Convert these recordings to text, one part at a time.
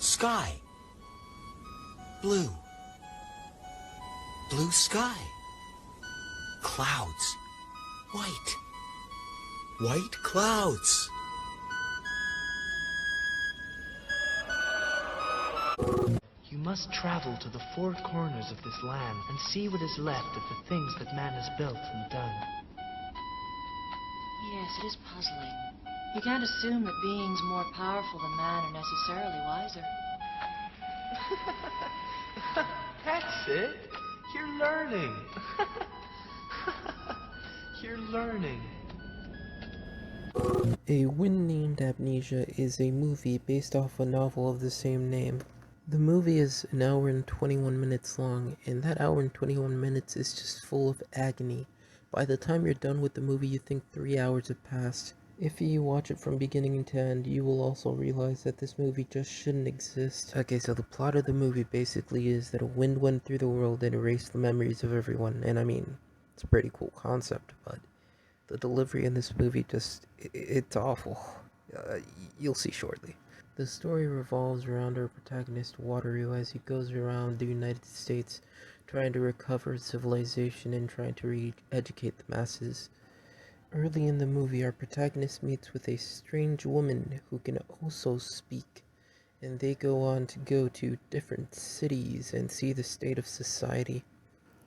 Sky. Blue. Blue sky. Clouds. White. White clouds. You must travel to the four corners of this land and see what is left of the things that man has built and done. Yes, it is puzzling. You can't assume that beings more powerful than man are necessarily wiser. That's it. You're learning. You're learning. A Wind Named Amnesia is a movie based off a novel of the same name. The movie is an hour and 21 minutes long, and that hour and 21 minutes is just full of agony. By the time you're done with the movie, you think 3 hours have passed. If you watch it from beginning to end, you will also realize that this movie just shouldn't exist. Okay, so the plot of the movie basically is that a wind went through the world and erased the memories of everyone, and I mean, it's a pretty cool concept, but the delivery in this movie it's awful. You'll see shortly. The story revolves around our protagonist Wateroo as he goes around the United States trying to recover civilization and trying to re-educate the masses. Early in the movie, our protagonist meets with a strange woman who can also speak, and they go on to go to different cities and see the state of society.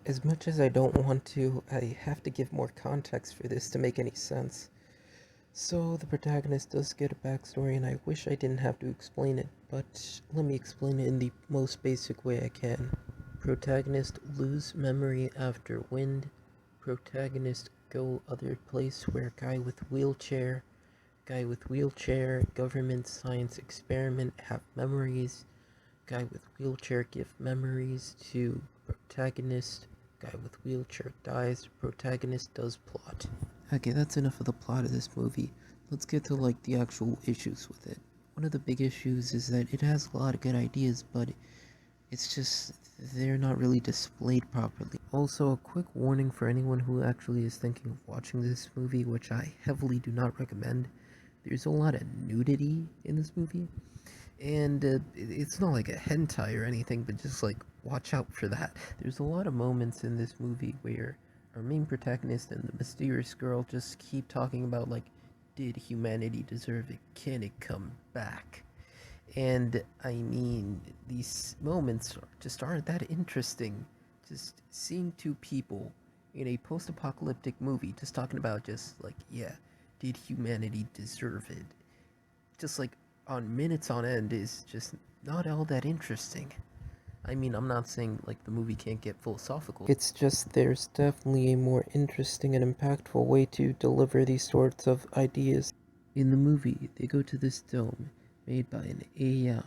As much as I don't want to, I have to give more context for this to make any sense. So the protagonist does get a backstory, and I wish I didn't have to explain it, but let me explain it in the most basic way I can. Protagonist lose memory after wind. Protagonist go other place where guy with wheelchair, government science experiment have memories. Guy with wheelchair give memories to protagonist. Guy with wheelchair dies. Protagonist does plot. Okay, that's enough of the plot of this movie. Let's get to like the actual issues with it. One of the big issues is that it has a lot of good ideas, but it's just they're not really displayed properly. Also, a quick warning for anyone who actually is thinking of watching this movie, which I heavily do not recommend. There's a lot of nudity in this movie, and it's not like a hentai or anything, but just like watch out for that. There's a lot of moments in this movie where our main protagonist and the mysterious girl just keep talking about like, did humanity deserve it? Can it come back? And I mean, these moments just aren't that interesting. Just seeing two people in a post-apocalyptic movie just talking about just like, yeah, did humanity deserve it? Just like on minutes on end is just not all that interesting. I mean, I'm not saying like the movie can't get philosophical. It's just there's definitely a more interesting and impactful way to deliver these sorts of ideas. In the movie, they go to this dome made by an AI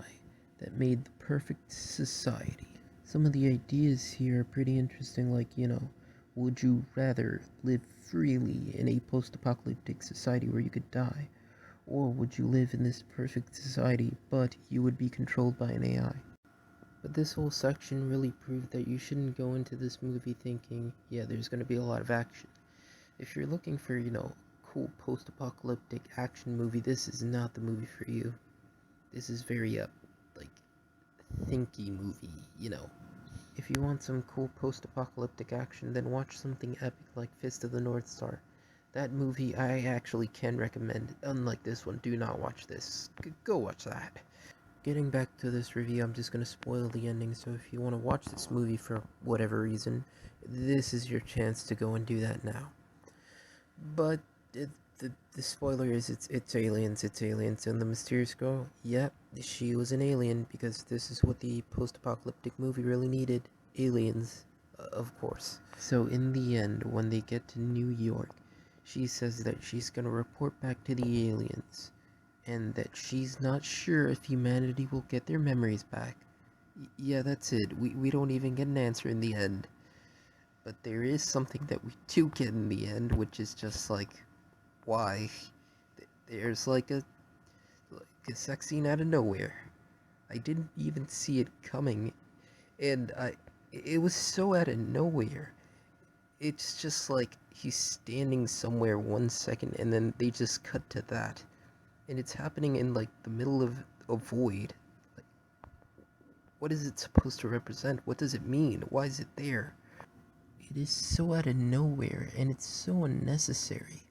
that made the perfect society. Some of the ideas here are pretty interesting, like, would you rather live freely in a post-apocalyptic society where you could die? Or would you live in this perfect society, but you would be controlled by an AI? But this whole section really proved that you shouldn't go into this movie thinking, yeah, there's going to be a lot of action. If you're looking for, cool post-apocalyptic action movie, this is not the movie for you. This is very, thinky movie, If you want some cool post-apocalyptic action, then watch something epic like Fist of the North Star. That movie I actually can recommend. Unlike this one, do not watch this. Go watch that. Getting back to this review, I'm just going to spoil the ending, so if you want to watch this movie for whatever reason, this is your chance to go and do that now. But the spoiler is it's aliens, and the mysterious girl, yep, she was an alien, because this is what the post-apocalyptic movie really needed, aliens, of course. So in the end, when they get to New York, she says that she's going to report back to the aliens, and that she's not sure if humanity will get their memories back. Yeah, that's it. We don't even get an answer in the end. But there is something that we do get in the end, which is just like, why? There's like a sex scene out of nowhere. I didn't even see it coming, and it was so out of nowhere. It's just like he's standing somewhere 1 second, and then they just cut to that. And it's happening in like the middle of a void. Like, What is it supposed to represent? What does it mean? Why is it there? It is so out of nowhere, and it's so unnecessary.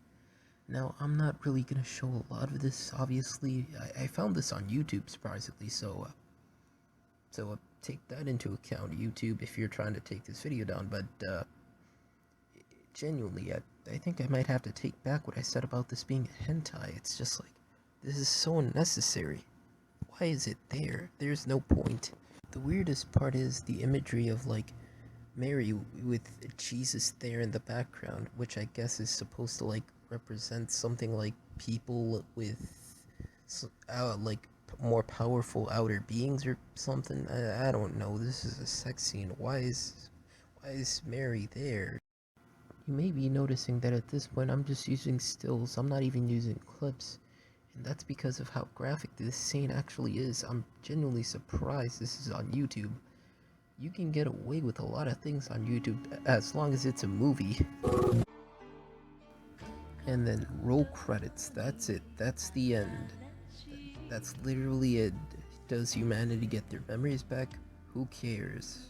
Now, I'm not really gonna show a lot of this, obviously. I found this on YouTube, surprisingly, so take that into account, YouTube, if you're trying to take this video down, but, genuinely, I think I might have to take back what I said about this being a hentai. It's just like, this is so unnecessary. Why is it there? There's no point. The weirdest part is the imagery of, like, Mary with Jesus there in the background, which I guess is supposed to, like, represent something like people with, like, more powerful outer beings or something. I don't know. This is a sex scene. Why is Mary there? You may be noticing that at this point I'm just using stills. I'm not even using clips. And that's because of how graphic this scene actually is. I'm genuinely surprised this is on YouTube. You can get away with a lot of things on YouTube as long as it's a movie. And then roll credits. That's it. That's the end. That's literally it. Does humanity get their memories back? Who cares?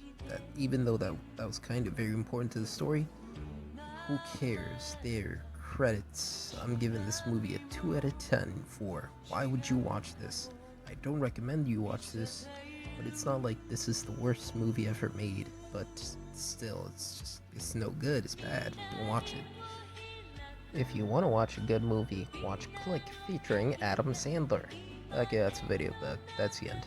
Even though that was kind of very important to the story, who cares? There. Credits. I'm giving this movie a 2 out of 10 for why would you watch this? I don't recommend you watch this, but it's not like this is the worst movie ever made, but still, it's no good, it's bad. Don't watch it. If you want to watch a good movie, watch Click featuring Adam Sandler. Okay, that's the video, but that's the end.